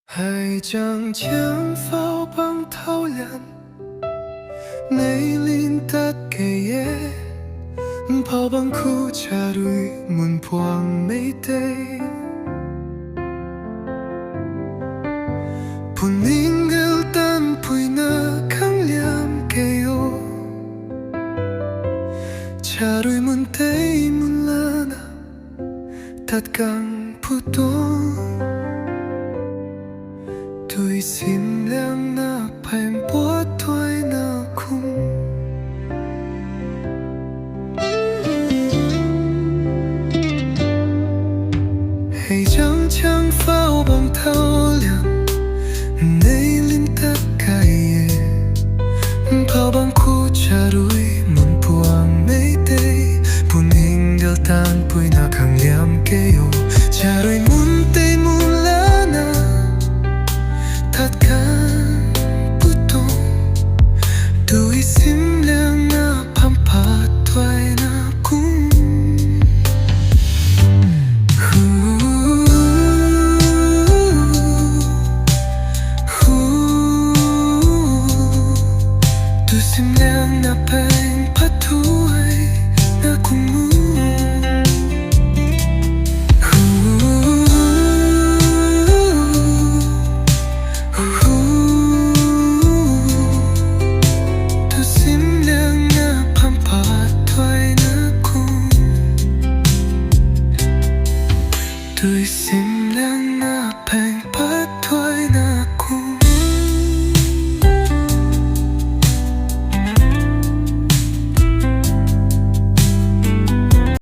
海將槍炮bằng thâu lặn Nay linh tất kề ye炮bằng khu trà đuôi Muôn buông mây tây Bùn ninh gıl tan bùi nơ kháng liam kê yo Trà đuôi muôn tây muôn lana Thật càng phụ tôn Tôi xin lang na phải bó tôi na khung Hãy chẳng chẳng phao bằng thao liang Nay linh tất cả ye Phao bằng khu trà đuôi muôn buông mây tây Bùn hình đel tan bùi na khang liam kê yo Trà đuôi muôn tây muôn lana Thật càng bút Tôi xin lang na pampa toai na cung Tôi xin lang na pang patuai na cung Tôi xin lang